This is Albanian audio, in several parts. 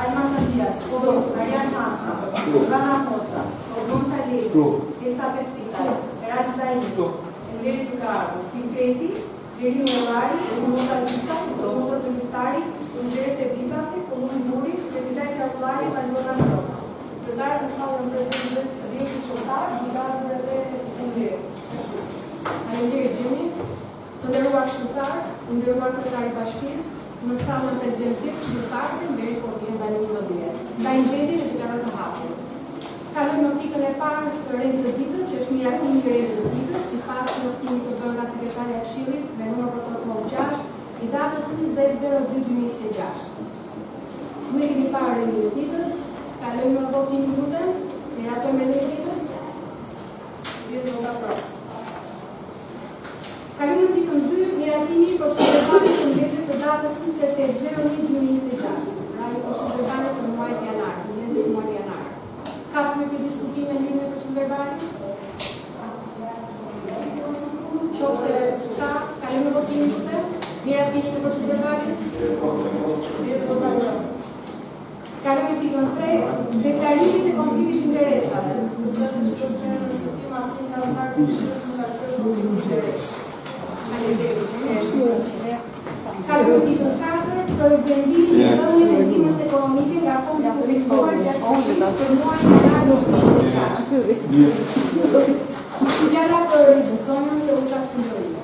Almana Diaz, Marian Massa, Ivana Mocha, Odon Taleto, Elisabeth Pitay, Erad Zaini, Enrique Ricardo, Fincreti, Liri Melari, Mota Vita, Mota Militari, Ungere Vivase, Comun Muri, Secretario Calculari, Valvona Roca. Secretario de Estado de Presidente de Chotar, Ligado de Ungere. Ungere Jimmy, Toderuar Chotar, Underuar Secretario Bashkis, në salën prezentativ këshilltarëve deri kur vjen banimi në diet. Nga inventi që kanë të hapur. Kalojmë në pikën e parë të rendit të ditës, që është miratimi i rendit të ditës, sipas njoftimit të bërë nga sekretarja e Këshillit me numër protokoll 6 i datës 20/02/2026. Ju e keni parë rendin e ditës, kalojmë në votim lutem, miratojmë rendin e ditës. Vjen vota për. Kalojmë në pikën 2, miratimi i procedurit të ndërtesës së datës 28/01/2026. Pra një proces verbale të muajit janar, të ndërtesës së muajit janar. Ka pyetje diskutime në lidhje me procesin verbal? Nëse s'ka, kalojmë në votimin lutem. Miratimi i procesit verbalit. Kalojmë në pikën 3, deklarimit e konfliktit të interesave. Kalojmë në pikën 4, vendimi i dhënieve të ndihmës ekonomike nga fondi kufizuar gjatë muajit janar 2026. Fjala për zonën e ultrasundërit.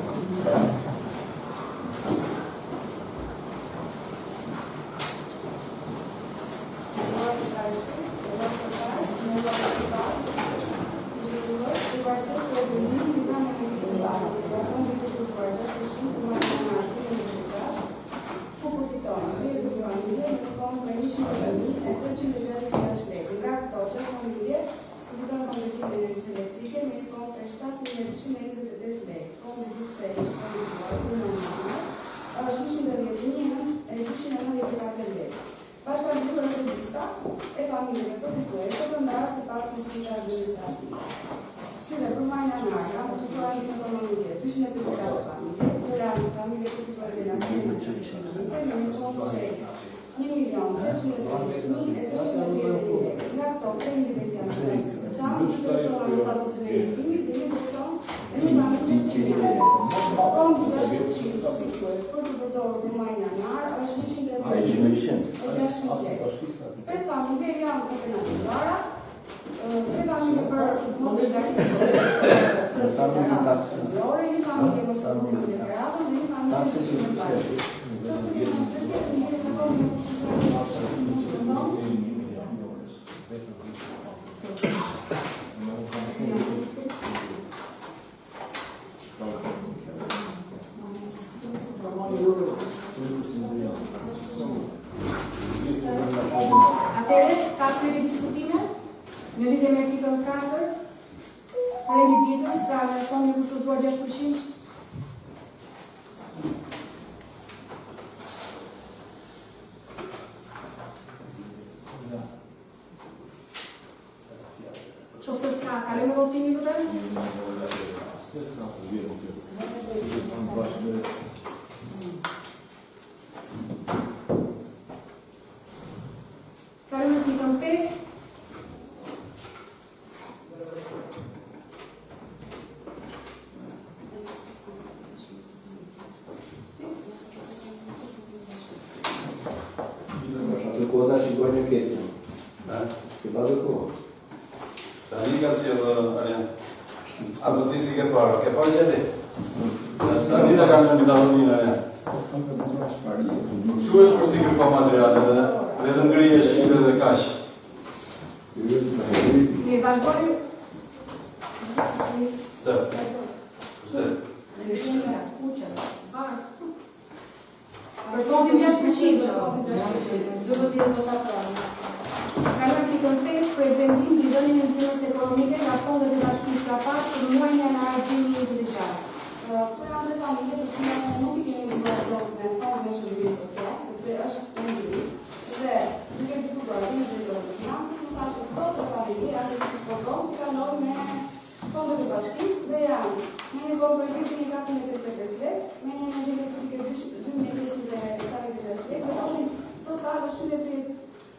fondeve të bashkisë dhe janë me një vogël për 455 lekë, me një energji elektrike 2546 lekë, dhe ofin total është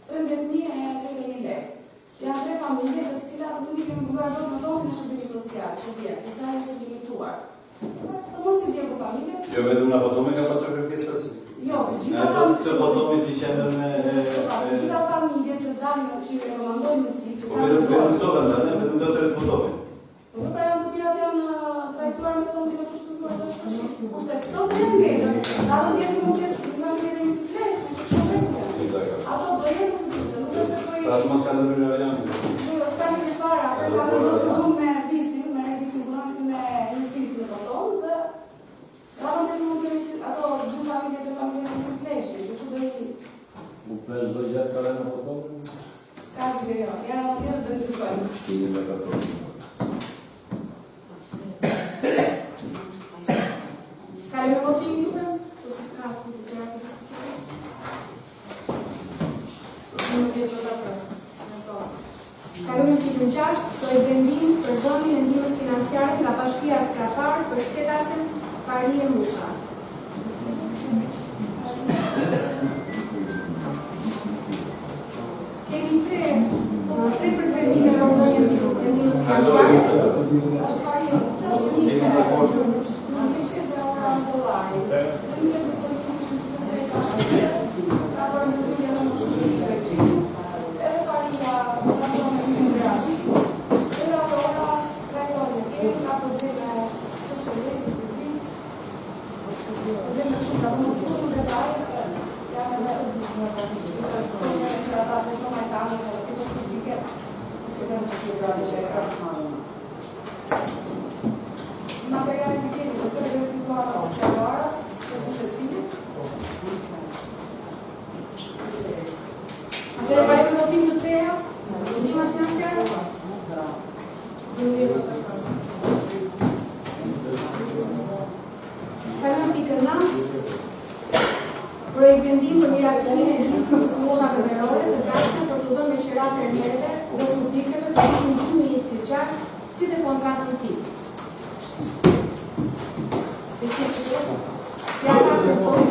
13.300 lekë. Janë 3 familje të cilat nuk i kemi bugar dot në fondin e shërbimit social, që vjen, sepse është limituar. Po mos i vjen familje. Jo vetëm na votojmë ka pasur kërkesa si. Jo, të gjitha familjet që votojmë si qendër me të gjitha familjet që dalin që rekomandojnë si që kanë vetëm këto vendane, vetëm do të votojmë. Po pra janë të tjerat janë trajtuar me fondin e kushtëzuar të shpërshit. Kurse këto të janë ngelën, ato tjetër mund të jetë një sistlesh, me që shumë ato do jenë të gjithë, nuk është se po jetë. Pra mos ka ndërmyrë janë. Jo, s'ka një të para, ata ka vendosur punë me visin, punonësin e njësisë në voton dhe ato tjetër mund të jetë ato dy familje të familje në sistlesh, që që do jetë. U pesh do gjatë kare në voton? S'ka të jo, janë ato tjetër dhe ndryshojnë. Kini me katon. Kare me votim juve? Ose s'ka të gjera të Kalume tipin 6, do i vendim për zonin e ndihmës financiare nga Bashkia Skrapar për shtetasen Parie Musha. Kemi tre për vendime në zonin e ndihmës financiare. Është Parie Musha, që një të nuk ishe dhe ora në dolari. Që një të zonin e ndihmës financiare ka për në të jenë në shumë të veqin. Edhe Paria materiale di tieni, questo è situato all'ora, Andrea, vai per il film Trea? L'ultima finanziaria? Kalume pikën 9, projekt vendim për miracionimin e lidhjes së kullave verore të gatshme për të dhënë me qira fermerëve dhe subjekteve për ndihmë institucionale si dhe kontratën tip. Ja ka përsëri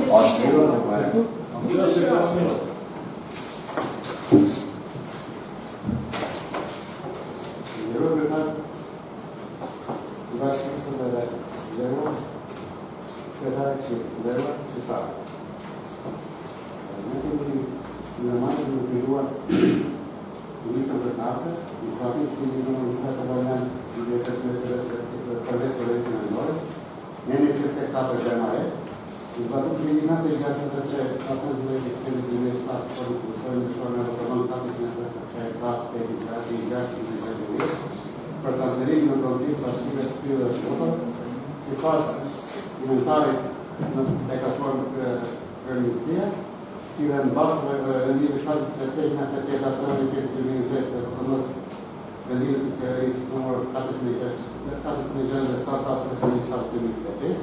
për transferimin në pronësi të bashkive të kryo dhe shkotër, si pas inventarit e ka formë kërëministria, si dhe në bashkë vendimit shtatit të tejnë të tjetë atërën e kështë 2020 të përkënës vendimit të kërërisë nëmër 4.7.7.2025,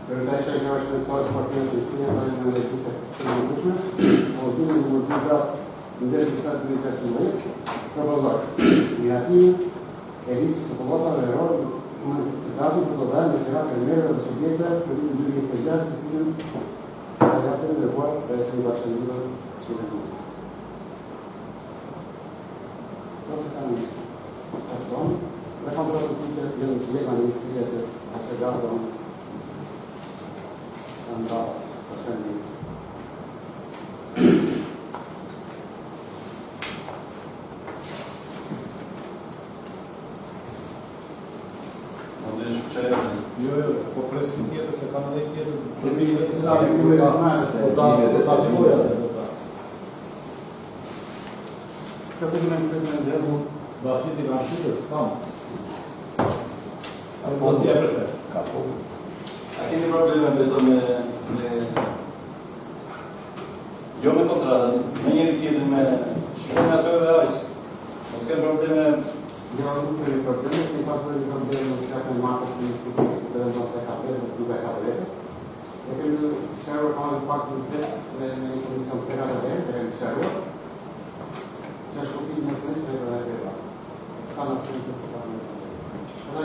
për të e që e kjo është nësojë shpartimit të shkënja të në lejtuse të në kushme, o dhune në mërë 2 gratë në 0.7.2015, propozor, miratimin e listës të pollotave verore në të kazën për të dhënë në qira fermerëve dhe subjekte për vitin 2026 të cilën e japën në revuar dhe të një bashkëndime që në të. Proste ka një të tonë, dhe kam proste të që jënë të lega një sirje të ashegatën të nda bashkëndime. Jo, po presin tjetër se kanë edhe tjetër. Kemi një scenari ku me zmarë. Këtë të këmë në këtë në ndërë mund. Bashkit i kanë shqytër, s'kam. Po t'ja përte. Ka po. A keni probleme beso me jo me kontratën, me njëri tjetër me shikojnë ato dhe ajës. Mos kemë probleme. Jo, nuk kemi probleme, që i pasë dhe një probleme në që në markët në institutit të rëndon se ka përre dhe klube ka përre. E kemi shërur ka në pak në vetë me një komision të përre dhe e kemi shërur. Që është kufit në sënë që e dhe përre. Ska në sënë që të përre. Edhe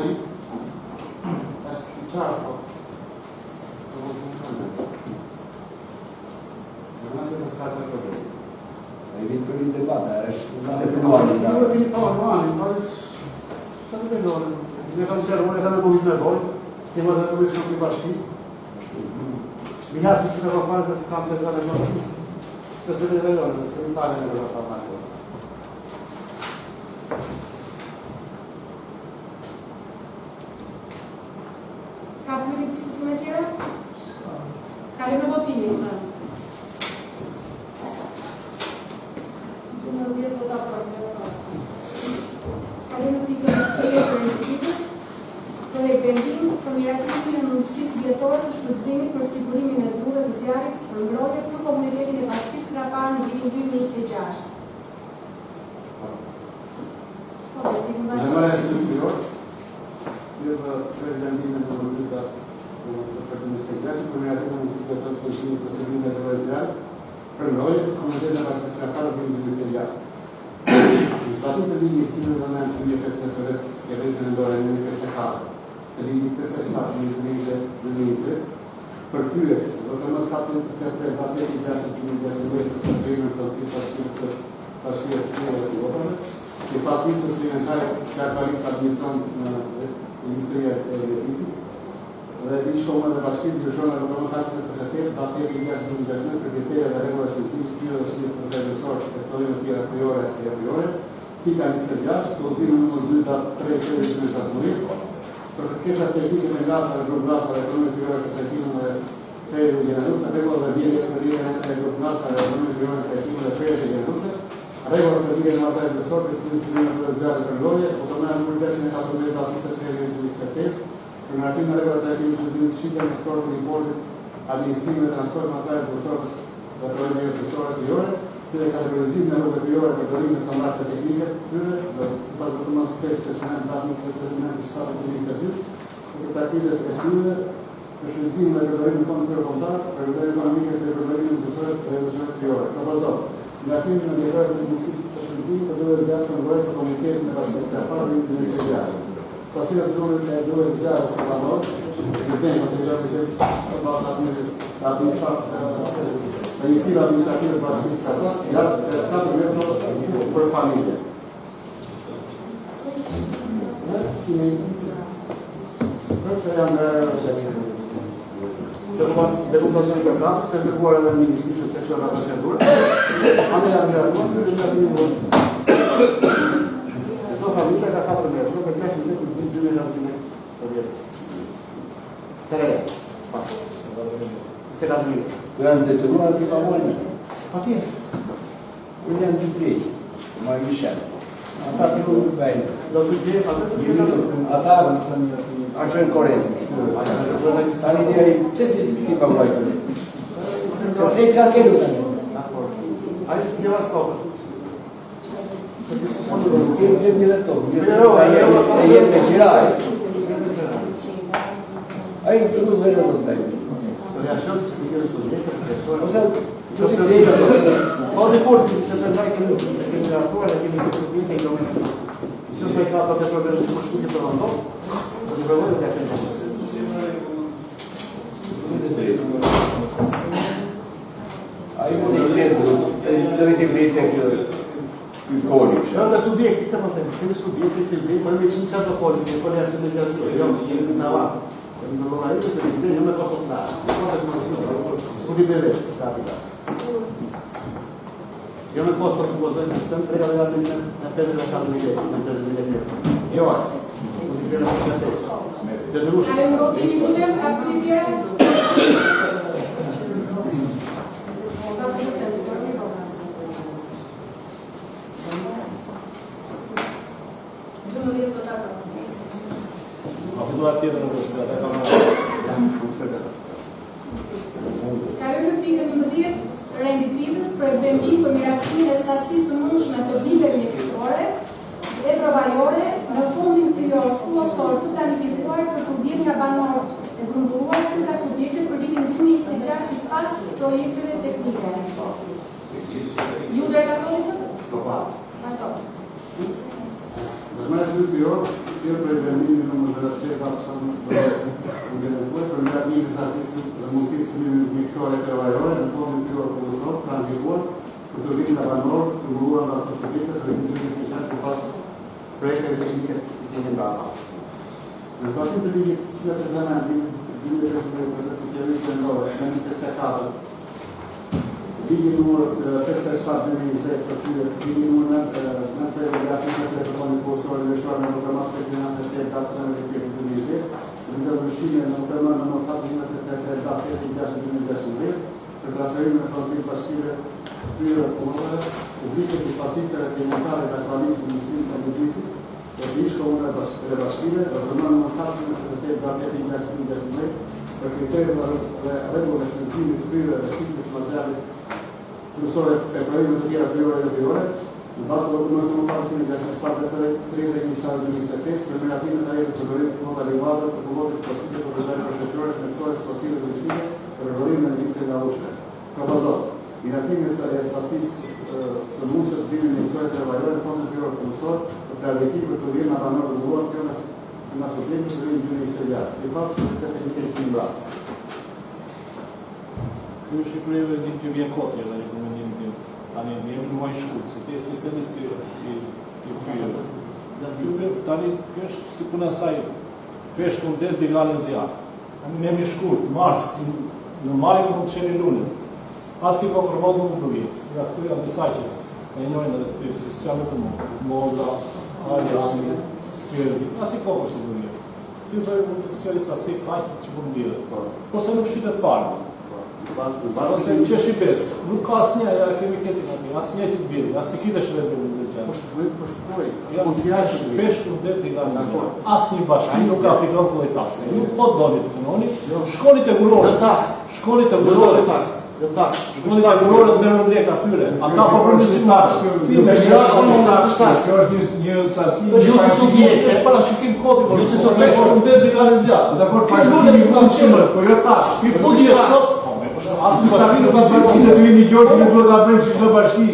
Ne kanë servone kanë bëjë me vol, ti më dha komision si bashki. Mi hapi si të fanë se s'kanë se kanë mos. Se se vetë lënë, se kanë parë në rrota marrë. Ka pyetje diskutime tjera? Kalojmë në votimin. Kalojmë në pikën e verifikimit. Projekt vendim për miratimin e mundësisë vjetore të shfrytëzimit për sigurimin e drurave të zjarrit për mbrojtje për komunitetin e bashkisë Krapar në vitin 2026. Po, bestim Në marrë të superior, si edhe projekt vendim në komunitetin për miratimin e mundësisë vjetore të shfrytëzimit për sigurimin e drurave të zjarrit për mbrojtje për komunitetin e bashkisë Krapar në vitin 2026. Statutul de inițiativă Parlamentul Universității de Regenendare în Universitate, de inițiativă de inițiativă, percure, dacă nu scapă de private de viață prin viață de trăire în Consiliul Paștier și partidul suplimentar care a venit administrând Ministeria de Deci, como de Paștier, de Joana de Comunitate de Păsăteri, bateria de viață de universitate, pregătirea de regulă specifică, și de profesor și de toleranță a priori, fica ministerial, considerul numărul 2, dar 3 de statuire, perché tehnică de gază, grupunașă, economică prioră, că se filmă trei de anusă, regulă de bine, de grupunașă, economică prioră, că se filmă trei de anusă, regulă de bine, în materie de sort, că se filmă priorizare pe glorie, autonomia nu putea să ne calculeze la pista 30 de stăteți, în articolul regulă de inclusiv și de transport de impozit, administrativ de transport, materie de sort, de probleme de sort priore, de categorizime rugătoare pe dorință sau marcă tehnică, se poate cunosc peste semnal de administrativ și statul administrativ, respective speciale, președințime de dorință fondului contar, prevedere economică se prevedere în sectorul de priore. Capăzor. La timp de liberare de președinție, că două de astfel voie să comuniceze de la aceste afară din exteriare. Să țină două de ziare la lor, depinde, că deja de se la inițiativa administrativă va fi scăzută, iar statul membru per familie. De compasiune de cap, se efectuă la Ministerul Sexual la procedură, anele amiratului, de la nimeni. Deci, o familie care capă membru, că trebuie să vedem din zilele la tine. Tărea. Este la mine. Am determinat de Samoane. Poate. Unde am citit? Mai mișan. Ata nu vai. Dar tu ce faci? Ata acel corect. Ani de ai ce te tipa mai. Să ca că nu. Aici e la stop. E bine tot. E pe girai. Ai tu vede tot bine. Ho ricordi se pensai che la tua è che mi costruite in nome. Io sono stato per proprio il costruito per un po', di voi che facciamo. Ai un libro, dovete vedere il codice. Non da subietti, stiamo attenti, che subietti che il poi invece un certo codice, poi la segnalazione, io andavo. Non lo hai detto perché io non posso andare, così deve capita. Io non posso supportare sempre la pelle della carne io oggi, così deve essere. Hai un po' di tempo a finire? Kalojmë në pikën 11, renditives për vendim për miratimin e sasisë të mundshme të bileve mjekësore dhe provajore në fundin kryesor të planifikuar për kundit nga banorët e grumbuar të nga subjektet për vitin 2026 sipas projekteve teknike. Ju drejtatoni? Po. Ashtu. Ormai superior, sia per il bambino non della sera, per gli anni che assistono musicisti di mixore per valore, un po' di più organizzato, tanti buoni, tutto lì da valore, un buon da costruire, per il che si passa, proiettare tecniche shkëtimin nga ata. Në zbatim të ligjit në reglamentin 2015 në 24 Ligji numër 57/2020 për ligji numër 9/2020 për telefonin postor dhe shkruar në programat regionale të datën e vitit 2020, në ndryshime në programin numër 733 datë 6/2016 për transferimin e fondsave bashkëre kryer komunale, publike të pasiteve alimentare dhe aktualisht në Ministrinë e Mjedisë, të dish komunale dhe bashkëre, programin numër 733 datë 6/2016 për kriteret dhe rregulla e shpenzimit të kryer dhe shitjes materiale profesore e proiecteve të tjera kryore dhe kryore, në bazë të dokumentit numër 4/2017 dhe Ministrisë së 2025 për relatimin e rrjetit të përdorimit të nota adeguate të kullëve të sportive për vepra përshtatore, shëndetësore, sportive dhe turistique për rregullimin e ndërtimit nga ushtre. Propozohet miratimin e stasisë së mundësve të vimit në mësues të evaluar fondin kryor komisor për planifikim për të vjerë në banor të duar kjo në asociacion të vimit ministerial. Sipas të teknikës timbrë. Kjo shqipërive një që vjen kotje dhe rekomendimin tim. Tani jemi në muaj shkurt, se te specialisti i kryve. Tani kjo është si puna saj, pesh kundet dhe galën zjarë. Tani jemi shkurt, mars, në maj në të qeni lunin. Asi po kërvodë në përvi. Nga këtyra në saqe, e njojnë edhe këtyre, se së janë të mundë. Moza, Arja, Skjervi, asi po kështë të përvi. Kjo që e specialista si kaqë që për mdire. Po se nuk shqitet farë. Ose që është i besë, nuk ka asë një, ja kemi këtë në një, asë një që të biri, asë i kitë është rëndë në gjë. Po shpoj, pesh kundet dhe nga një, asë një bashki nuk ka aplikon këllë i taksë. Nuk po të doni të funoni, shkoni të gurore. Shkoni të gurore. Shkoni të gurore të mërë lek atyre. Ata po përmësim taksë. Si me shkasi në taksë. Kjo është një sasi. Ju si subjekt, është para shikim koti, ju si subjekt, pesh kundet dhe nga një zjatë. Dhe por këtë një kanë qëmër, po jo taksë. I fundi e kot. Asë në bashkë nuk ka bërë të një gjorë nuk do të apërëm që të bashki.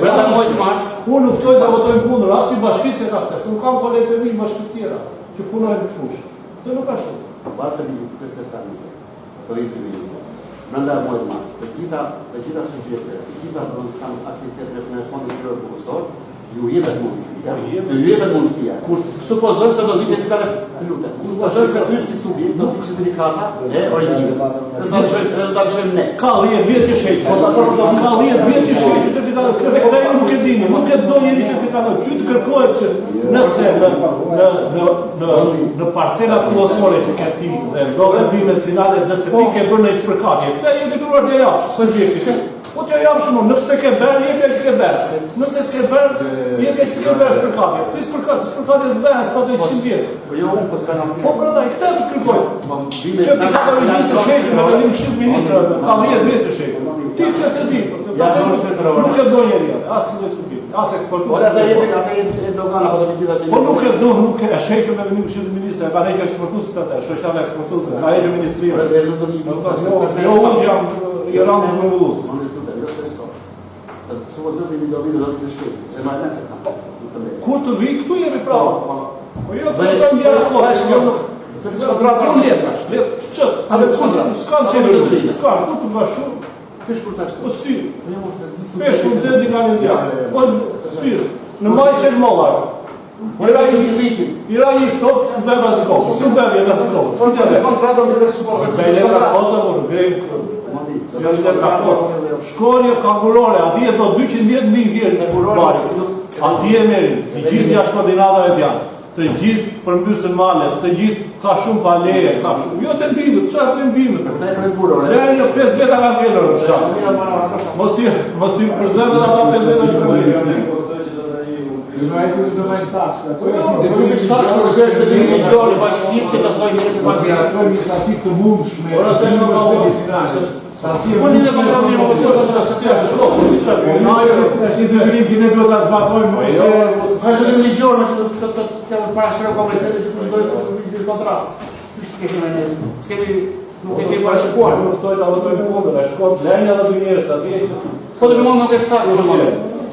Vërta mojtë mars. Unë uftoj të votojnë punër, asë i bashki se ka këtë. Nuk kam kolegë të mi bashkë të tjera, që punojnë të fushë. Të nuk ashtu. Basë një këtë se stanice, të rritë të vizë. Nënda mojtë mars. Për gjitha subjekte, për gjitha aktivitetet në fondin kryor profesor, ju jepet mundësia. Kur supozojmë se do të viqet të lutem. Supozojmë se ty si subjekt do të viqet dedikata e origjinës. Do ta lëshojmë ne. Ka 10 vjet që shejt. Ka 10 vjet që shejt që fiton. Këta nuk e dini, nuk e do njëri që fiton. Ty të kërkohet se nëse në parcela kullosore që ke ti dhe do vendimet cinale nëse ti ke bërë në spërkatje. Këta janë detyruar të japsh subjekti. Po t'jo jam shumë, nëse ke berë, jepja që ke berë. Nëse s'ke berë, jepja që s'ke berë spërkatje. Ty spërkatje s'behe sa të 100 vjetë. Po jo unë, po s'ka nësë. Po përndaj, këte të kërkojnë. Që t'i ka të rrinë se shqeqë me të një shqip ministra, ka 10 vjetë të shqeqë. Ti të se di. Nuk e do njeri atë, asë në subjekt, asë eksportu. Po nuk e do, nuk e shqeqë me të një shqip ministra, e ka ne që eksportu së të të, shqeqë me eksportu së, ka e që ministrija. Jo, unë jam i randë në mullusë. Supozojmë se një do vinë do vinë të shkëtë, se ma e që ka. Kur të vi, këtu jemi pravo. Po jo të të mbjera kohë. Të të kontratë në letrash, shqët. S'kanë që e vërë, s'kanë, kur të bashu. Pesh kur të ashtë? O sy, pesh kur të dhe nga një zjarë. O spirë, në maj qëtë mollarë. Ira një ftopt, së bebe azikohë, së bebe në azikohë. Po të dhe kontratë në dhe supozojmë. Be letra kota, por grejmë. Si është letra kota. Shkonje kangurore, adhije do 200.000 vjerë në bari. Adhije merin, të gjithë jashtë koordinatave t'janë. Të gjithë përmbysën malet, të gjithë ka shumë paleje, ka shumë. Jo të mbimët, qatë të mbimët. Përsa e përnë burore? Zërë një 5 veta nga vjelër, shatë. Mos i përzëve dhe ata 5 veta që përgjë. Do me taksë. Dhe të me taksë, dhe është të një gjore bashkisë që të dojnë njësë të bashkisë. Ato një sasi të mundshme. Ora të në medicinale. Sasi Po një dhe kontrolin më të është një detyrim që ne do ta zbatojmë. Ka të një gjore që të kemë parashërë komunitetet që përshdojnë të kontratë. Kështu kemi njësë. S'kemi nuk e kemi parashëkuar. Nuk ftoj të votojnë kundër, e shkot lenja dhe të njerës të atje. Po të këmonë nuk është taksë,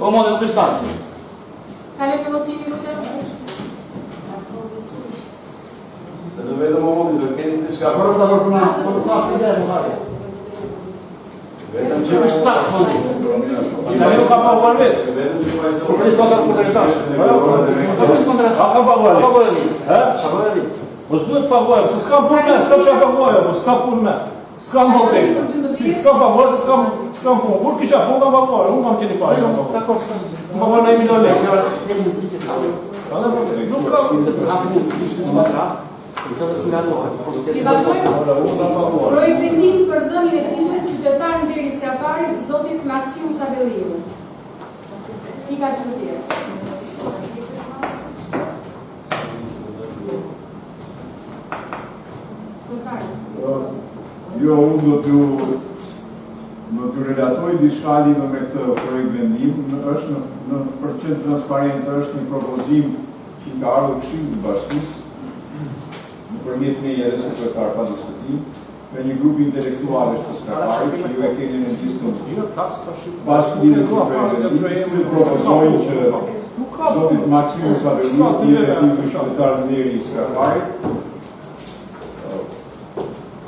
po mëllë nuk është taksë. Kale për votimi nuk e Se në vetëm o mundi, do keni të shka. Por të përpuna, po të klasë i dhe e mëllare. Vetëm Që është taksë, mëllë. Ita ju ka paguar vetë. Vetëm që Por të kontra për të shtash. A ka paguar vetë. të paguaj, se s'kam punë me, s'kam që paguaj, s'kam punë me. S'kam hotel. S'kam paguaj, s'kam punë. Kur kisha punë, kam paguaj, unë kam qeni pari, kam paguaj. Më paguaj në 1 milion lekë. Nuk kam... I vazhdojmë projekt vendim për dhënien e titullit qytetar nderi skraparit zotit Maksimu Sabelliu. Pika 13. Jo, unë do t'ju relatoj diçka lidhur me këtë projekt vendim. Është në përqend transparent, është një propozim që nga ardhur Këshillit të Bashkisë nëpërmjet meje dhe sekretar pa diskutim, me një grup intelektualesh të skraparit që ju e keni në regjistrin bashkë lidhur me projektin vendim, që propozojnë që zotit Maksimu Sabelliu të jetë qytetar nderi i skraparit.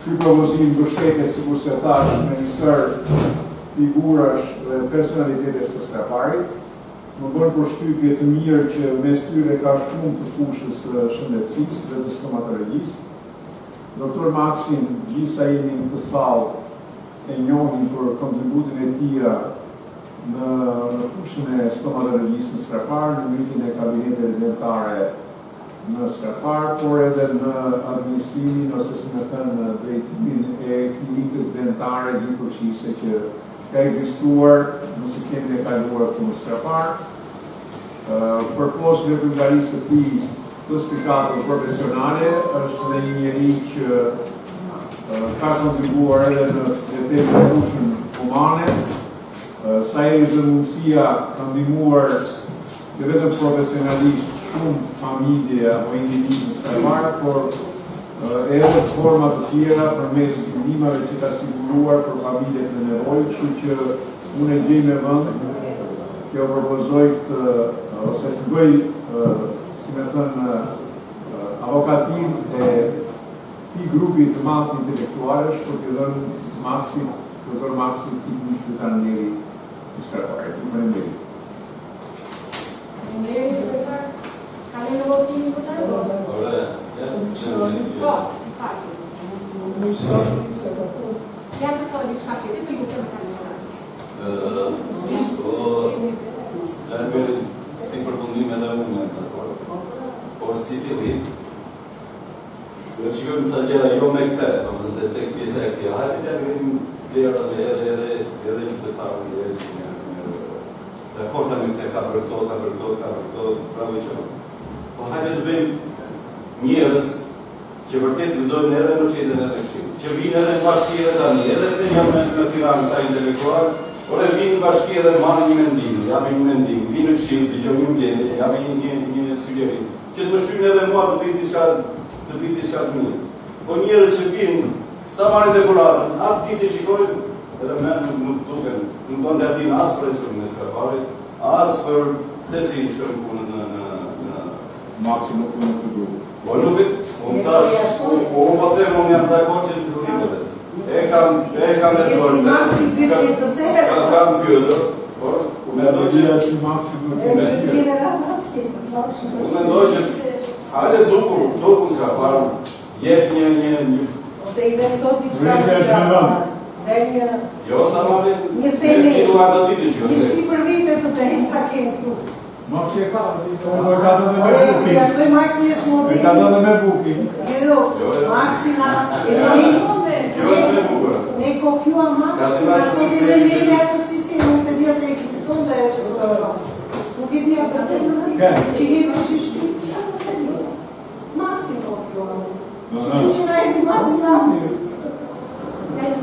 Ky propozim mbështetet, sikur se thash, me një sër figurash dhe personalitetesh të skraparit. Më bën përshtypje të mirë që mes tyre ka shumë të fushës shëndetësisë dhe të stomatologjisë. Doktor Maksim, gjithsa jemi në këtë sallë e njohin për kontributin e tij në fushën e stomatologjisë në Skrapar, në ngritjen e kabineteve dentare në Skrapar, por edhe në administrimin ose si më thënë në drejtimin e klinikës dentare gjithëpërgjithëse që ka ekzistuar në sistemin e kaluar këtu në Skrapar. Për posë veprimtarisë të tij të spikatës profesionale, është dhe një njeri që ka kontribuar edhe në jetën e fushën humane, sa e mundësia ka ndihmuar dhe vetëm profesionalisht shumë familje apo individ në Skrapar, por edhe forma të tjera përmes ndihmave që ka siguruar për familjet në nevojë, kështu që unë e gjej me vend që propozoj këtë ose të bëj, si me thënë, avokatin e këtij grupi të madh intelektualesh për të dhënë doktor Maksim titullin qytetar nderi i Skraparit. Faleminderit. Kalojmë në votimin për tani? Ja të thoi diçka tjetër, të lutem tani. Si përfundim edhe unë por si fillim do të shikojmë sa gjëra jo me këtë, domethënë tek pjesa e këtij, hajde të bëjmë vlerën edhe qytetarën dhe korta me këtë ka për këto, bravo që po hajde të bëjmë njerëz që vërtet gëzojnë edhe në qytetin edhe në Këshill, që vinë edhe në bashki edhe tani, edhe pse janë në Tiranë ta intelektual, por e vinë në bashki edhe marrin një mendim, japin një mendim, vinë në Këshill, dëgjojnë një mbledhje, japin një sugjerim, që të më shtyjnë edhe mua të bëj diçka të mirë. Po njerëz që vinë sa marrin dekoratën, atë ditë shikojnë edhe me nuk duken, nuk do të dinë as për resumin e Skraparit, as për se si shkojnë punën në Maksimum punën të grupit. Po nuk e, unë tash, unë po them, unë jam dakord që të fillim edhe. E kam e dërë, kam pyetur, por unë mendoj që hajde dukur Skrapar, jep një ose investo diçka në Skrapar. jo sa marrin Një themi, një shpi për vite të bëjmë ta kemë këtu. Maksim e ka dhënë me bukin. Ja shtoj Maksim e shmodin. E ka dhënë me bukin. Jo, Maksima, ne kopjua Maksima, sot e dhe me e atë sistemi, se bia se eksiston dhe ajo që sot e Maksima. Nuk e dhja për të në që jemi në shishti, shumë se dhja. Maksim kopjua. Që nga e di Maksima,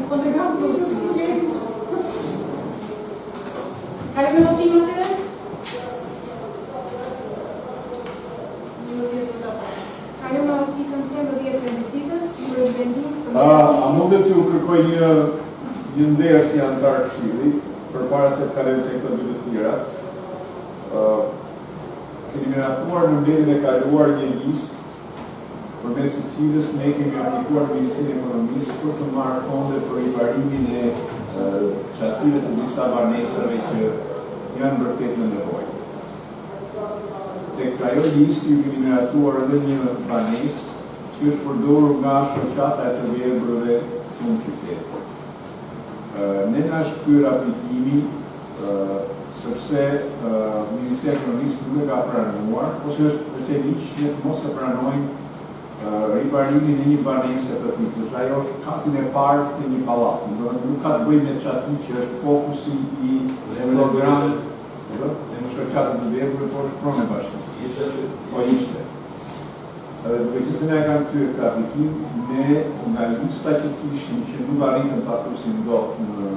Po se kam plus, si gjeri. Kalojmë në votimin atëherë? Kalojmë në votimin 13 të ditës, për vendim A mundet t'ju kërkoj një nder si antar Këshillit, përpara se të kalojmë tek këto dy të tjera. Kemi miratuar në mbledhjen e kaluar një listë përmes së cilës ne kemi aplikuar në Ministrinë e Ekonomisë për të marrë fonde për riparimin e çative të disa banesave që janë vërtet në nevojë. Tek ajo listë ju kemi miratuar edhe një banesë që është përdorur nga shoqata e të verbërve në qytet. Ne na është kyer aplikimi sepse Ministria e Ekonomisë nuk e ka pranuar, ose është e ligjshme të mos e pranojnë riparimin e një banese të picës. Ajo është katin e parë të një pallati. Nuk ka të bëjë me çati që është fokusi i programit në shoqatën e verbërve, por është pronë e bashkisë. Po ishte. Duke që se ne kanë kërë këtë aplikim, ne nga lista që kishim që nuk arritën të afusin dot në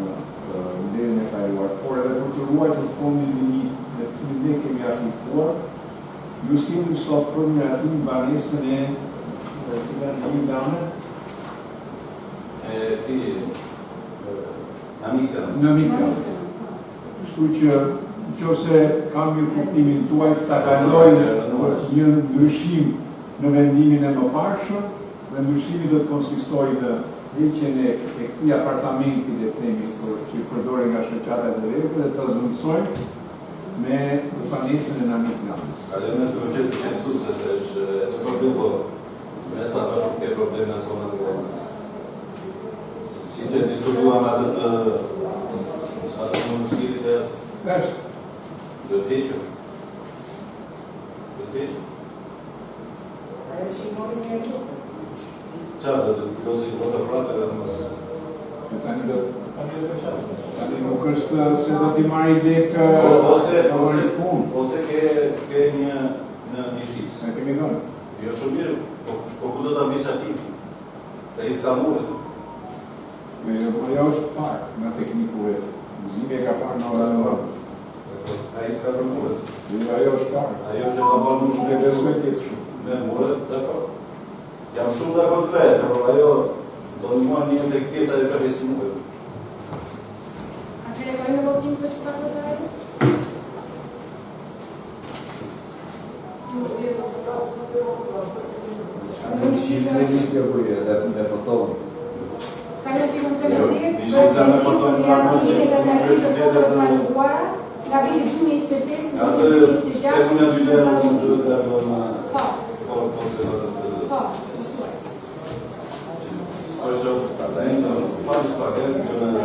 nderin e kaluar, por edhe për të ruajtur fondin e një me të cilin ne kemi aplikuar, ju sillim sot për në atim banesën e një dame? Namika. Kështu që nëse kam një kuptimin tuaj, ta kalojnë një ndryshim në vendimin e mëparshëm, dhe ndryshimi do të konsistojë në heqjen e këtij apartamenti le themi që përdoren nga shoqata e verbërve dhe të zëvendësojmë me banesën e Namik Namës. Ajo më duhet të qetësuese se është problem, po me sa bashkë ke probleme në zonën e Romës. Si që diskutuam atë në shkirit e do të heqëm. Qartë, do si do të prate dhe në mësë. Tani nuk është se do t'i marrë i lekë ose ke një shqicë. Ne kemi dhënë. Jo shumë mirë, po ku do t'a vish ati? Të i s'ka mure. Ajo është parë nga tekniku e Gëzimi e ka parë në orë në orë. A i s'ka për mure. Ajo është parë. Ajo që ka parë në shumë me mure, dakor. Jam shumë dakor të vetë, por ajo do në mua një të pjesa e kërës mure. Atëre kërë me votim të që ka të të rejtë? Shqisë një të bëjë dhe potonë. Ka një të më të më direkt, Shqisa me potonë nga proces në qytetet në nga viti 2025 në 2026 në një dy gjerë në të dhe do në Së shumë, da e në falë shpaket, në në në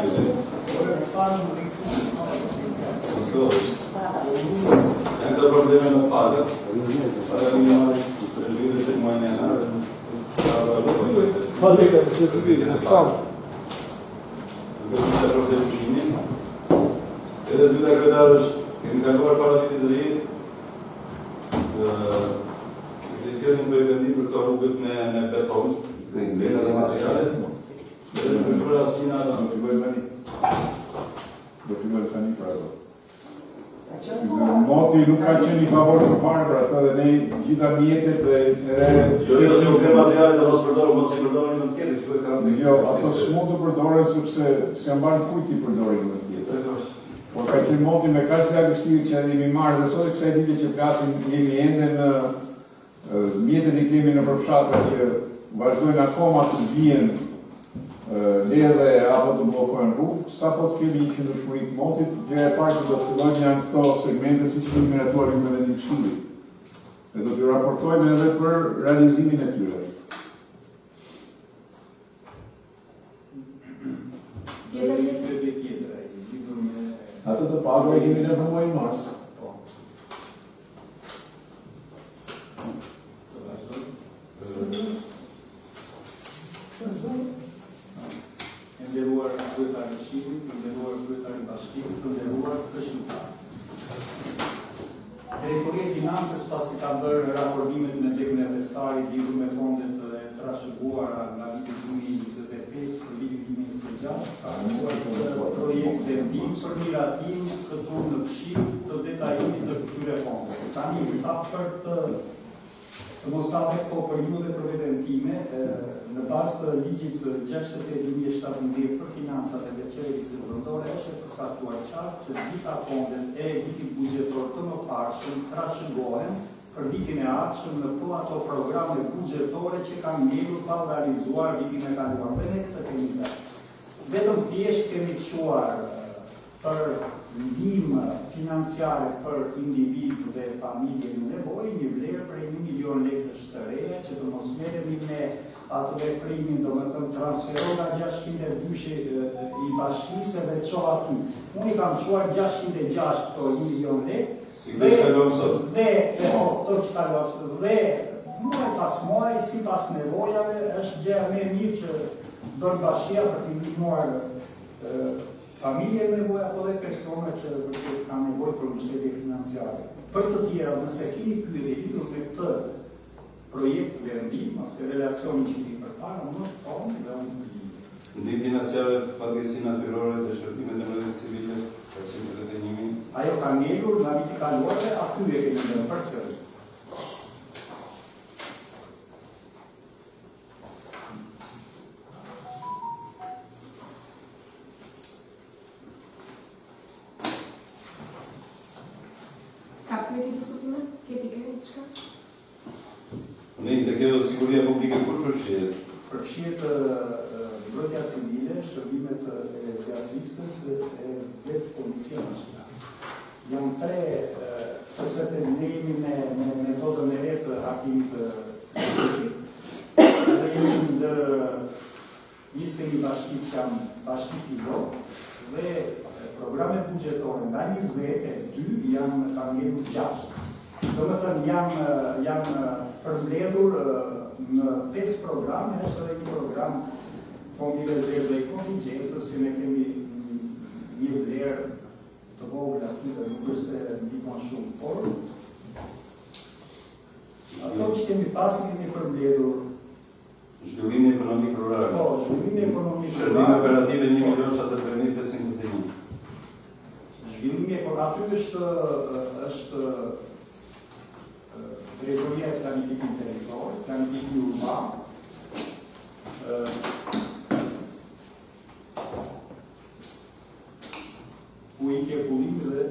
në këtë probleme në falë, para një marë të zhvide të mëjnë e nërë, Falë të zhvide, në stamë. Në këtë të probleme që një, edhe dy dhe kretarë është, kemi kaluar para vitit të rritë, Krisioni për vendim për këto rrugët me beton, me materiale, dhe në shpër asina Do fillojmë tani për ato. Moti nuk ka qenë i favor të fare për ato dhe ne gjitha mjetet dhe Jo, si u kre materiale dhe mos përdorë, mos i përdorë në tjetër, që ka në Jo, ato s'mund të përdoren sepse s'jam banë kujt i përdorin në tjetër. Por ka qenë moti me kaq lagështirë që jemi marrë dhe sot e kësaj dite që flasim jemi ende në mjetet i kemi në përfshatra që vazhdojnë akoma të vjen ledhe apo të blokojnë rrugë, sa po të kemi një qëndrueshmëri të motit, gjëja e parë që do të fillojnë janë këto segmente siç kemi miratuar me vendin e Këshillit. Ne do t'ju raportojmë edhe për realizimin e tyre. Ato të pagu e kemi në për muajin mars. Nderuar kryetari i Këshillit, nderuar kryetari i Bashkisë, nderuar këshilltar. Drejtoria e Financës pasi ka bërë raportimet me Degën e Thesarit lidhur me fondet e trashëguara nga viti 2025 për vitin 2026, ka bërë projekte ndihmë për miratim këtu në Këshill të detajimit të këtyre fondeve. Tani sa për të mos hapet po për ju dhe për veten time, në bazë të ligjit 68/2017 për finansat e veçërisë vendore është përcaktuar qartë që gjitha fondet e vitit buxhetor të mëparshëm trashëgohen për vitin e ardhshëm në po ato programe buxhetore që kanë ngelur pa u realizuar vitin e kaluar. Dhe ne këtë kemi bërë. Vetëm thjesht kemi çuar për ndihmë financiare për individ dhe familje në nevojë një vlerë për 1 milion lekësh të reja që të mos merremi me ato veprimin, do me thënë transferona 602 i bashkisë dhe ço aty. Unë I kam çuar 606 këto 1 milion lekë. Si dhe shkalon sot. Dhe to që kalon dhe muaj pas muaj, si pas nevojave, është gjëja më e mirë që bën bashkia për të ndihmuar familje nevoja apo dhe persona që vërtet kanë nevojë për mbështetje financiare. Për të tjera, nëse keni pyetje lidhur me këtë projekt vendim, ose relacionin që keni përpara, më thonë dhe unë të di. Ndihmë financiare, padrejti natyrore dhe shërbimet e mbështetjes civile, përcjellimi. Ajo ka ngelur nga viti kaluar, aty e kemi dhënë përsëri. Ne të kjo siguria publike kush përfshihet? Përfshihet mbrojtja civile, shërbimet e zjarritësisë e vetë policisë. Janë 3, sepse të ndihemi me metodën e re të hakimit dhe jemi ndër 21 bashki që janë bashki pilot dhe programet buxhetore nga 22 janë ka ngellur 6. Do me thënë janë përmbledhur në 5 programe, është edhe një program fondi rezerve e kontingjencës që ne kemi një vlerë të vogël aty dhe nuk është se ndihmon shumë, por ato që kemi pasur kemi përmbledhur. Zhvillimi ekonomik rural. Po, zhvillimi ekonomik rural. Shërbime operative 1.73.500. Zhvillimi ekonomik është drejtoria e planifikimit territor, planifikimi urban, ku I kërkullim dhe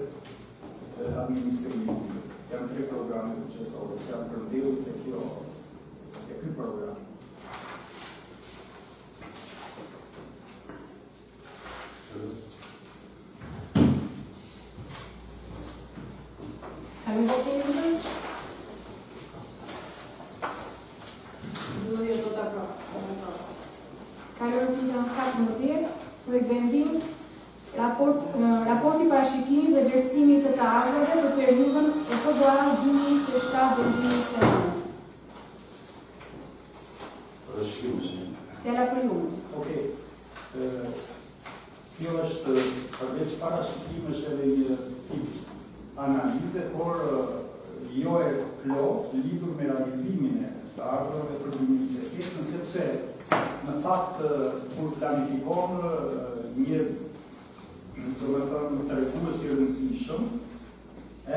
administrimi. Janë 3 programe buxhetore që janë përdehur te ky program. Kalojmë votimin. Kalojmë pjesën 14, projekt vendim, raporti parashikimit dhe vlerësimit të ardhurave për periudhën e PDA 2027-2029. Parashikimi. Fjala për ju. Okej. Kjo është përveç parashikimesh edhe një tip analize, por jo e plot lidhur me realizimin e të ardhurave për 2025, sepse në fakt kur planifikon një tregues I rëndësishëm,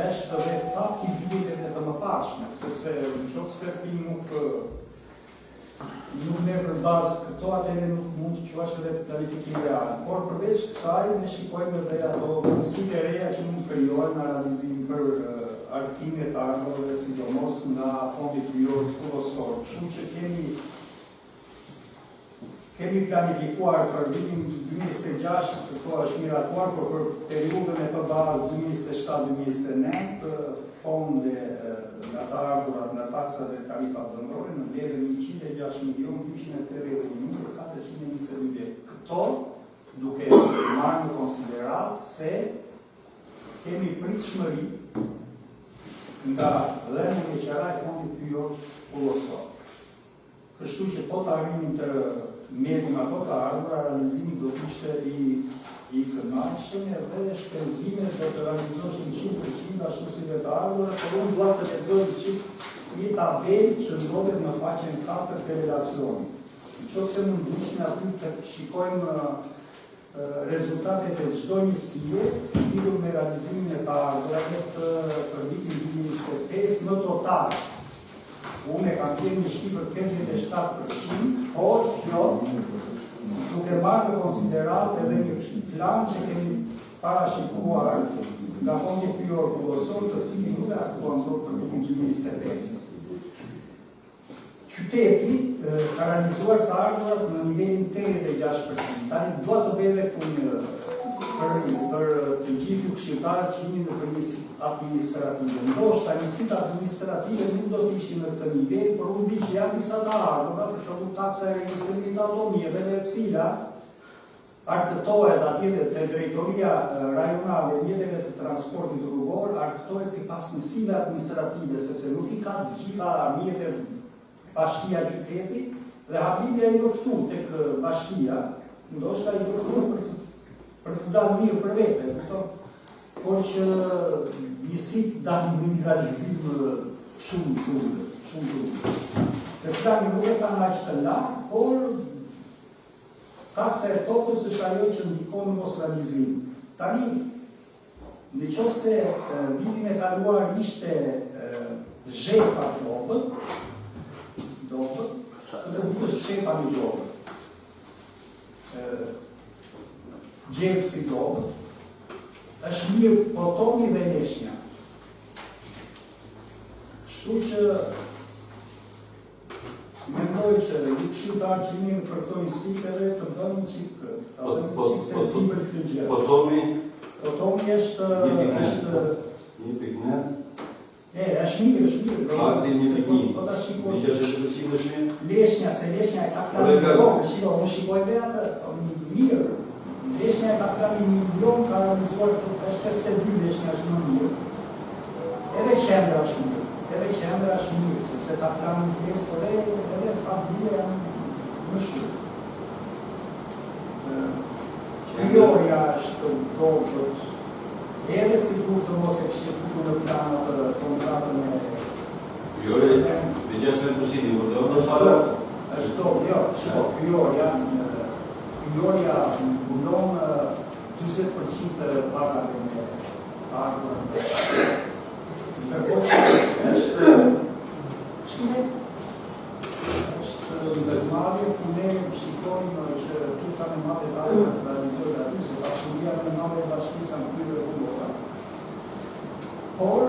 është dhe fakti vjetët e të mëparshme, sepse nëse ti nuk merr për bazë këto, atëherë nuk mund të quash edhe planifikim real. Por përveç kësaj ne shikojmë edhe ato mundësitë e reja që mund krijohen në realizimin për arkimin e ardhurave, sidomos nga fondi kryor kullosor. Kështu që kemi planifikuar për vitin 2026, këto është miratuar, por për periudhën e përballës 2027-2029, fonde nga të ardhurat nga taksat dhe tarifat vendore në vlerën 106.281.422 lekë. Këto duke marrë në konsiderat se kemi pritshmëri nga dhënia e qara e fondit kryor kullosor. Kështu që po të arrimin të merrim ato të ardhura, realizimi do të ishte I kënaqshëm edhe shpenzimet do të realizoshin 100% ashtu si dhe të ardhura, por unë dua të lexoj një tabelë që ndodhet në faqen 4 të relacionit. Nëse mund të ishim aty të shikojmë rezultatet e çdo njësie lidhur me realizimin e të ardhurave për vitin 2025 në total. Unë kam qenë një shifër 57%, por kjo duke marrë në konsiderat edhe një plan që kemi parashikuar nga fondi kryor kullosor, të cilin nuk aktuan dot për vitin 2025. Qyteti ka realizuar të ardhurat në nivelin 86%. Tani dua të bëj këtu për të gjithë këshilltarët që jeni në përgjithësi administrative. Ndoshta njësitë administrative nuk do të ishin në këtë nivel, por unë di që janë disa të ardhura, për shembull taksa e regjistrimit të automjeteve, e cila arkëtohet atje te drejtoria rajonale e mjeteve të transportit rrugor, arkëtohet sipas njësive administrative, sepse nuk i ka të gjitha mjetet bashkia qyteti, dhe hapimja i këtu tek bashkia, ndoshta i për të dalë mirë për vete, por që njësit dalë në një realizim shumë të. Se të dalë nuk e ka nga që të larë, por taksa e tokës është ajo që ndikon në mos realizim. Tani, në qoftë se vitin e kaluar ishte zhepa dobët, dhe nuk është zhepa një dobët. Gjepë si dobët, është mirë potomi dhe leshnja. Kështu që mendoj që një këshilltar që jeni për këto instituteve të bëni çikë, ta bëni çikë sensibël këtë gjë. Potomi është 1.9. Është mirë. Fakti 1.1. Po ta shikoj. Që është të shikosh mirë. Leshnja, se leshnja e ka planuar, unë shikoj dhe atë, mirë. Leshnja e ka planuar 1 milion, ka realizuar është 2 leshnja është më mirë. Edhe qendra është mirë. Sepse ka planuar pjesë, por edhe familja janë më shumë. Kryoria është dobët, edhe sigur të mos e kishte futur në planat të kontratën e Kryoria, me 16% por do të thotë është dobë, jo, kryoria mbulon 40% të pagave me ardhurën. Ndërkohë është ndërmarrje ku ne shikojmë që pjesa më e madhe e ardhurës të realizohet aty, se pasuria më e madhe e bashkisë janë kryer rrugora. Por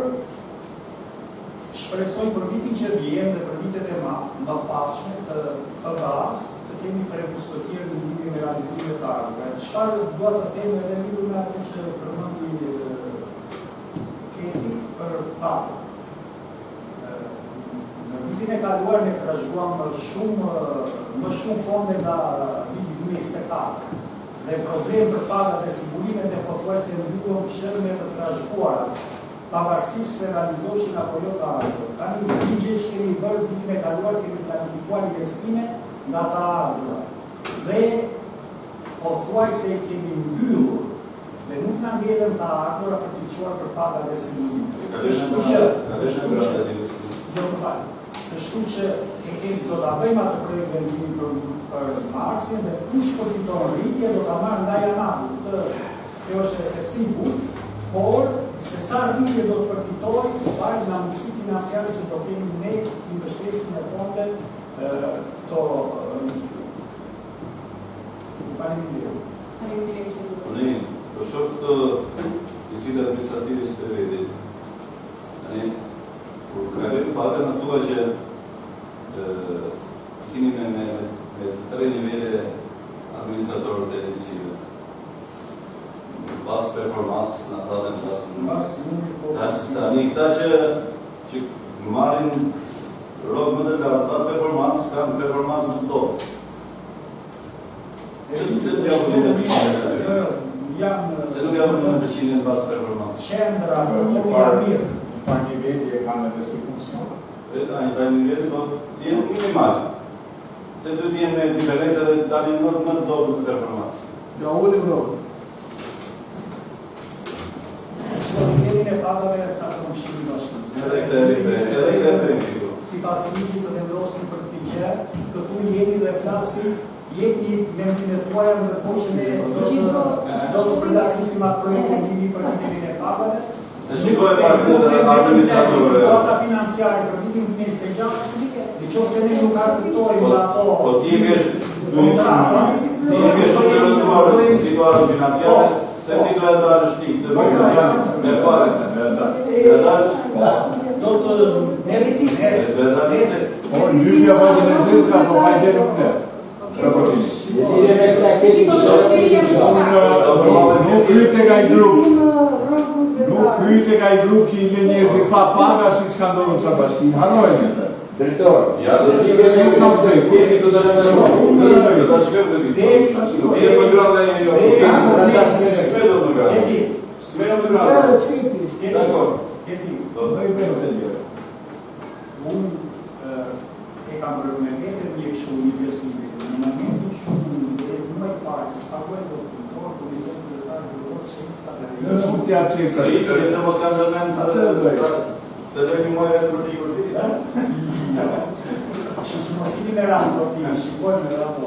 shpresoj për vitin që vjen dhe për vitet e më pasme të bazë të kemi trebus të tjerë në lidhje me realizimin e të ardhurës. Çfarë dua të them edhe lidhur me atë që përmendi kemi për papë. Në vitin e kaluar ne trashëguam më shumë fonde nga viti 2024 dhe problem për pagat e sigurimet e pothuajse ndryqohen kishëme të trashëguara, pavarësisht se realizoheshin apo jo të ardhurën. Tani ligje që kemi bërë vitin e kaluar kemi planifikuar investime nga të ardhura dhe pothuajse kemi mbyllur dhe nuk na ngelen të ardhura për të çuar për pagat e sigurimet. Kështu që do ta bëjmë atë projekt vendimin për marsin dhe kush përfiton rritje do ta marrë nga janari. Kjo është e sigurt, por se sa rritje do të përfitojë varet nga mundësi financiare që do kemi ne të mbështesim në fonde këto faleminderit. Po shoh të njësitë administrative së të vetit. Kur kërëve paga në tua që kini me 3 nivele administratorët e njësive. Bas performans në atë në basë. Tani këta që marrin rogë më të lartë, bas performans, kam performans më të topë. Se nuk javë në 100% në bas performans. Qendra, nuk janë mirë. Fa nivelli e kanë edhe si funksion. Fa nivelli, po t'jenë minimal. Se du t'jenë me diferenca dhe t'alin më të dobë të performansë. Ja, ullim rogë. Nivelin e pagave e cakton shqimi bashkisë. Edhe këtë e si pas ligjit të vendosin për këtë gjë, këtu jeni dhe flasim, jeni me mëtimet tuaja ndërkohë që ne do të përgatisim atë projekt vendimi për nivelin e pagave. Në shikoj pak të administratorëve. Situata financiare për vitin 2026, në qoftë se ne nuk arfitojmë ato. Po ti je shumë të rënduar në situatën financiare, se situata është ti, të bëjmë me pare. Do të meritit. Po, njëpja vajtë në zizka, po vajtë në këtë. Nuk pyte ka i grup që i njerëzit pa paga si s'ka ndodhur sa bashki. Harojnë e të. Drejtor. Ja, do të shkojmë në kampë, kemi të dashurojmë. Do ta shkojmë në vitin. Dhe më grave jo. Smedo më grave. Smedo më grave. Dakor. Do të bëjmë të gjë. Unë e kam rëmëtet e një kështu një besim në momentin shumë e nëj parë, që s'pagoj do të punëtor, polizet të letarë, do të shenë sa të rejë. Nuk t'ja qeca. Rrisë mos kanë dërmen të drejti mojë e përdi. Që mos i me rando, shikoj me rando.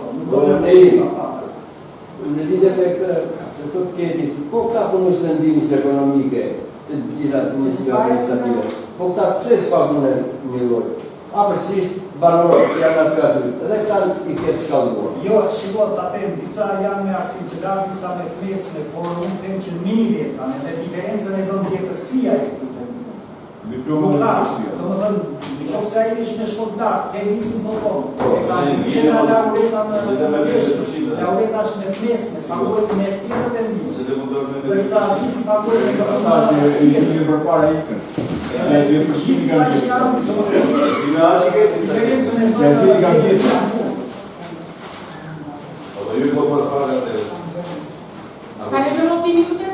Në lidhje me këtë, se thot Keti, po këta punës vendimis ekonomike të gjitha administrative administrative, po këta pse s'pagunen një lloj? Apërsisht banorët janë aty aty, edhe këta i ketë shallëzuar. Jo, shikoj ta them, disa janë me arsim të lartë, disa me mesme, por unë them që niveli kanë edhe diferencën e bën tjetërsia e këtu. Diploma Do në të Rusia. nëse ai është me shkolltar, e nisin do të thonë. Po, Ka ai nisë zgjidhje nga mos- laureta se dhe me 20%. laureta është me mesme, paguhet me tjetër vendim. Se dhe mundor me Ndërsa disi paguhet me Ata që i një përpara ikën. Edhe 10% kanë gjithë. Diferencën e Ja, ti ka gjithë. Po ju po pas para të. Ka ne do të minute?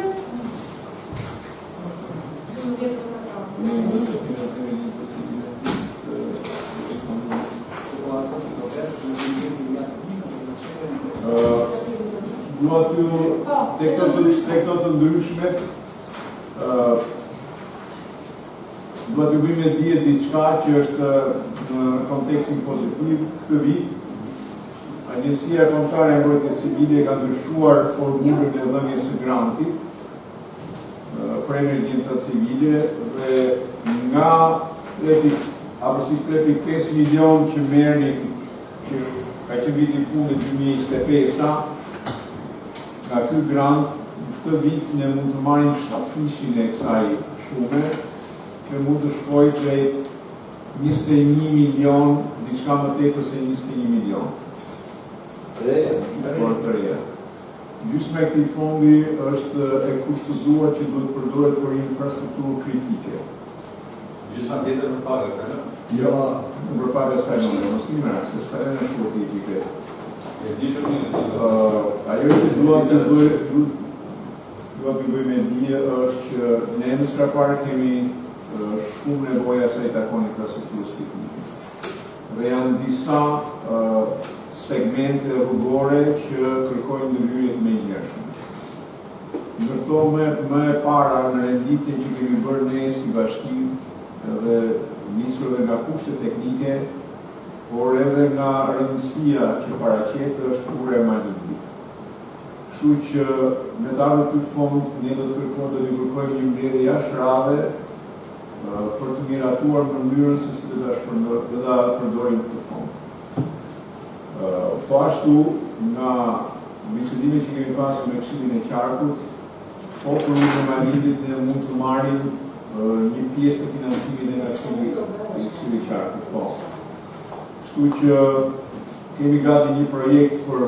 Dua tek këto të ndryshmet, dua t'ju bëjmë dije diçka që është në kontekstin pozitiv këtë vit. Agjencia Kombëtare e Mbrojtjes Civile ka ndryshuar formulën e dhënies së grantit për emergjenca civile dhe nga 3.5 milion që merrnin që ka qenë viti i fundit 2025-a, nga ky grant këtë vit ne mund të marrim 7/100 e kësaj shume, që mund të shkojë drejt 21 milion, diçka më tepër se 21 milion. Por të reja. Gjysma e këtij fondi është e kushtëzuar që duhet përdoret për infrastrukturë kritike. Gjysma tjetër në paga, kanë? Jo, në përpara s'ka gjë, mos kemi rast, s'ka në shkurtifike. E di shumë një. Ajo që dua të bëjmë dije është që ne në Skrapar kemi shumë nevoja sa i takon infrastrukturës kritike. Dhe janë disa segmente rrugore që kërkojnë ndërhyrje më njerëzshme. Ndërto më e para në renditjen që kemi bërë ne si bashkim edhe nisur edhe nga kushte teknike, por edhe nga rëndësia që paraqet është ura e Majdit. Kështu që me të ardhur ky fond ne do të kërkojmë një mbledhje jashtëradhe për të miratuar mënyrën se si do ta përdorim këtë fond. Po ashtu, nga bisedime që kemi pasur me Këshillin e Qarkut, populli në Majdit ne mund të marrim një pjesë të financimit nga Këshilli i Qarkut. Po. Kështu që kemi gati një projekt për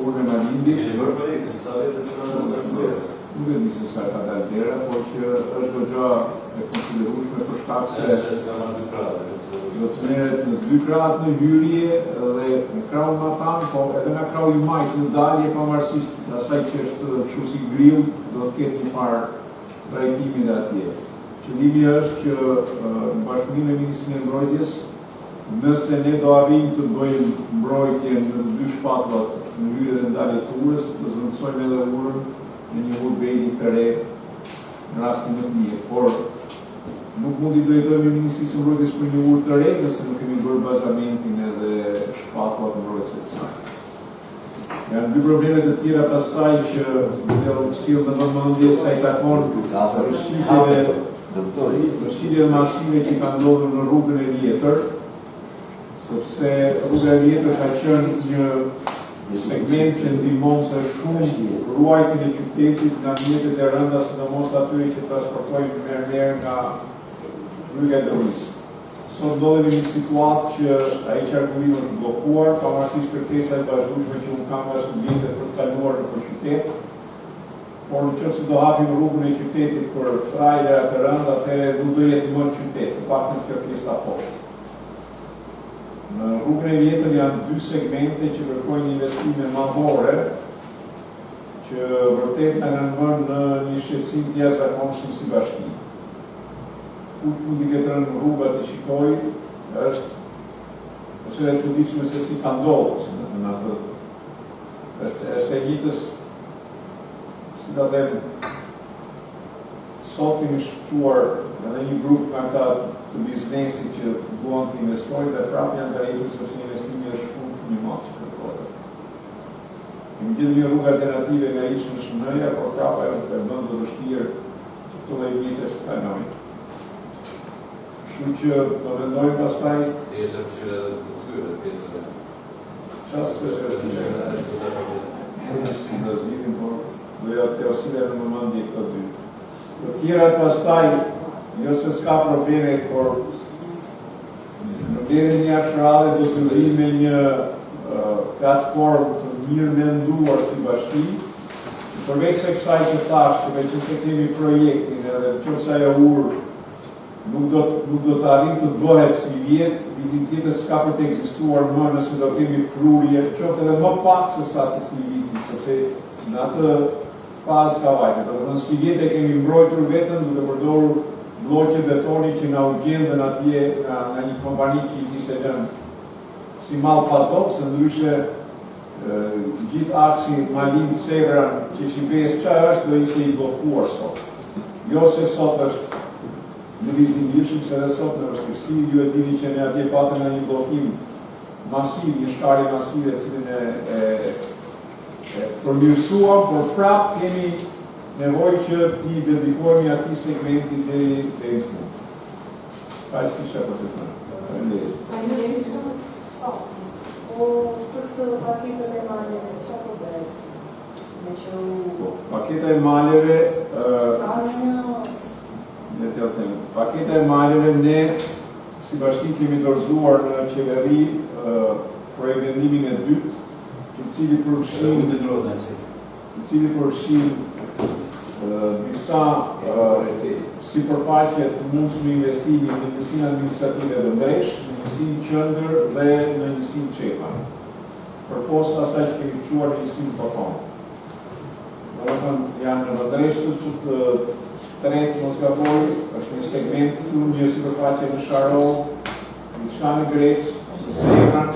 urën e Majdit. Keni bërë projekte, sa vete së në Nuk e di se sa ka dalë dera, por që është goxha e konsiderueshme për shkak se do të merret në 2 krahat në hyrje dhe në krahun matan, po edhe nga krahu i majt në dalje pavarësisht asaj që është kështu si grill, do të ketë një farë trajtimi dhe atje. Qëllimi është që në bashkëpunim me Ministrinë e Mbrojtjes, nëse ne do arrijmë të bëjmë mbrojtje në 2 shpatullat në hyrje dhe ndalje të urës, të zëvendësojmë edhe urën në një urë të re në rastin më të mirë. Por nuk mund i drejtojmë Ministrisë së Mbrojtjes për një urë të re, nëse nuk kemi bërë bazamentin edhe shpatullat mbrojtëse të saj. Janë 2 probleme të tjera pasaj që do sjell në vëmendje sa i takon rëshqitjeve masive që kanë ndodhur në rrugën e Vjetër, sepse rruga e Vjetër ka qenë një segment që ndihmon se shumë ruajtjen e qytetit nga mjetet e rënda, sidomos atyre që transportojnë merr nga rruga e Doris. sot ndodhemi një situatë që ai qarkullim është bllokuar, pavarësisht kërkesave të vazhdueshme që unë kam nga studentët për të kaluar nëpër qytet. Por në qoftë se do hapim rrugën e qytetit për trajlera të rëndë, atëherë nuk do jetë më në qytet, të paktën kjo pjesa poshtë. Në rrugën e vjetër janë 2 segmente që kërkojnë investime madhore, që vërtet na kanë vënë në një shqetësim të jashtëzakonshëm si bashki. Ku di këtë rënë rruga të shikoj, është e çuditshme se si ka ndodhur, si do të thënë atë. Është e njëjtës, si ta them, sot kemi shquar edhe një grup nga ata të biznesit që duan të investojnë dhe prapë janë të rritur sepse investimi është shumë i madh që kërkohet. Kemi gjetur një rrugë alternative nga Ish në Shënëja, por prapë ajo është bën të vështirë që këto lloj vitesh të kalojnë. Kështu që do mendoj pastaj e është përfshirë edhe të këtyre pjesëve. çfarë është në zgjidhim, por doja të osinë në mendje këto dy. Të tjerat pastaj, jo se s'ka probleme, por në vlerën një akshërale do të rrim me një platformë të mirë menduar si bashki, përveç se kësaj që thash, që veç se kemi projektin edhe nëse ajo urë nuk do të arrijë të bëhet si vjet, vitin tjetër s'ka për të ekzistuar më nëse do kemi prurje, qoftë edhe më pak se sa të këtij viti, sepse në atë fazë ka vajte. Do të thënë si vjet e kemi mbrojtur vetëm duke përdorur bloqe betoni që na u gjendën atje nga një kompani që i kishte lënë si mall pazot, se ndryshe gjithë aksi Malin Sevran që shqipes çfarë është do ishte i bllokuar sot. Jo se sot është lëvizimishëm, se edhe sot në vështirësi, ju e dini që ne atje patëm në një bllokim masiv, një shkarje masive të cilën e përmirësuam, por prapë kemi nevojë që t'i dedikohemi atij segmenti deri në fund. Kaq kisha për të thënë. Po për të paketën e maleve, çfarë po bëhet? Me që Paketa e maleve, ka një paketa e maleve ne si bashki kemi dorëzuar në qeveri për vendimin e dytë, i cili përfshin disa sipërfaqe të mundshme investimi në njësinë administrative dhe ndresh, në njësinë qendër dhe në njësinë çepa. Përposa asaj që kemi quajtur në njësinë foton. Domethënë janë në ndresh të tretë mos gaboj, është një segment këtu, një sipërfaqe në Sharov, diçka në Greç, në Sevran,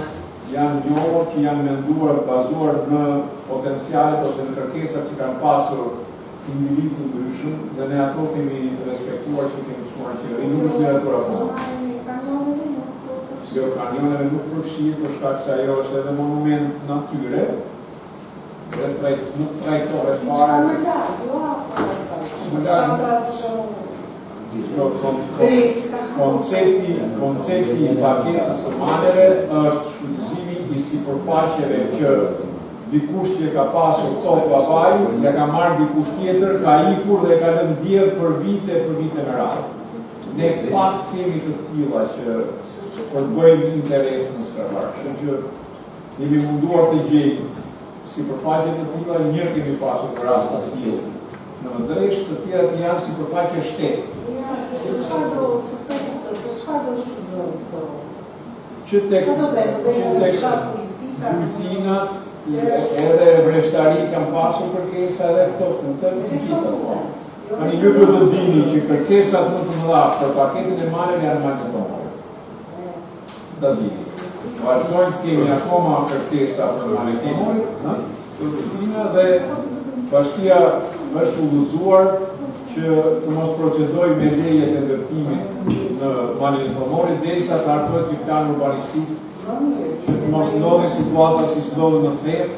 janë njohur që janë menduar bazuar në potencialet ose në kërkesat që kanë pasur individ të ndryshëm dhe ne ato kemi respektuar që kemi çuar qeveri, nuk është miratur akoma. Jo, kanioneve nuk përfshihet për shkak se ajo është edhe monument natyre dhe nuk trajtohet fare. Koncepti i paketës së maleve është shfrytëzimi i sipërfaqeve që dikush që ka pasur tot babaju, ja ka marrë dikush tjetër, ka ikur dhe ka lënë diell për vite në radhë. Ne pak kemi të tilla që përbëjmë interes në skërbar. Kështu që jemi munduar të gjejmë sipërfaqe të tilla, një kemi pasur në rast të tillë. Në ndresh të tjerat janë sipërfaqe shtetë. Që tek kujtinat edhe vreshtari kanë pasur kërkesa edhe këto futën të gjitha. Ani ju duhet të dini që kërkesat më të mëdha për paketin e maleve janë magnetomore. Da dini. Vazhdojnë të kemi akoma kërkesa për magnetomore, kujtina dhe bashkia është udhëzuar që të mos procedoj me lejet e ndërtimit në magnetomore derisa të hartohet një plan urbanistik që të mos ndodhi situata si ndodhi në Thet,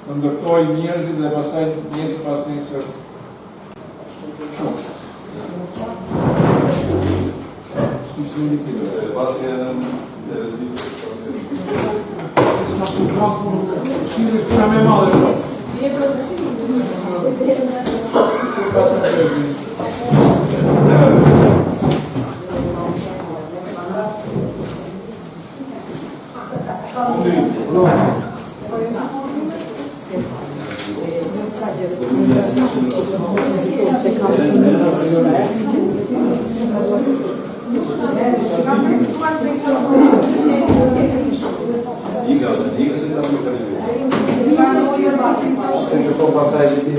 të ndërtojnë njerëzit dhe pastaj nesër pas nesër. Se pasi edhe në televizit, pasi Shqipë këna me madhe shumë. Pasë në televizit. Pentru că pasaj de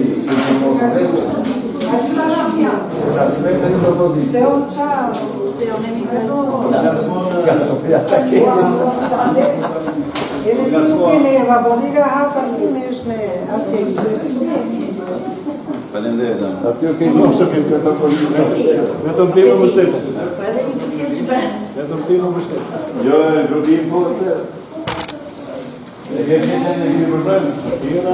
Se o ciao, se o nemico. Ele ne va boniga ha parti mesme asili. Faleminderit. Aty ke shumë që këto pozitë. Vetëm ti më mbështet. Edhe i pjesë bën. Vetëm ti më mbështet. Jo, grupi po të. E ke vjen në një problem. Tira.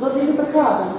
Do të jeni për casa.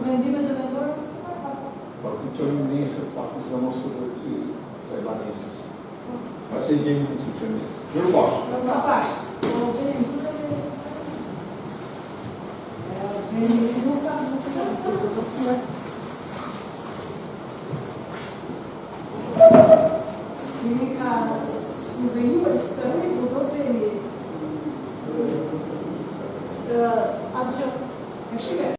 Vendime të vendorës? Po të qojmë njësë, pak nësë në mosë të të se ba njësës. Pa se i gjemi në që qojmë njësë. Nërë bashkë. Nërë bashkë. Po, gjeni në të gjeni nuk ka në të gjeni ka në vejnjuar së të rejtë, do gjeni atë që e shqipe.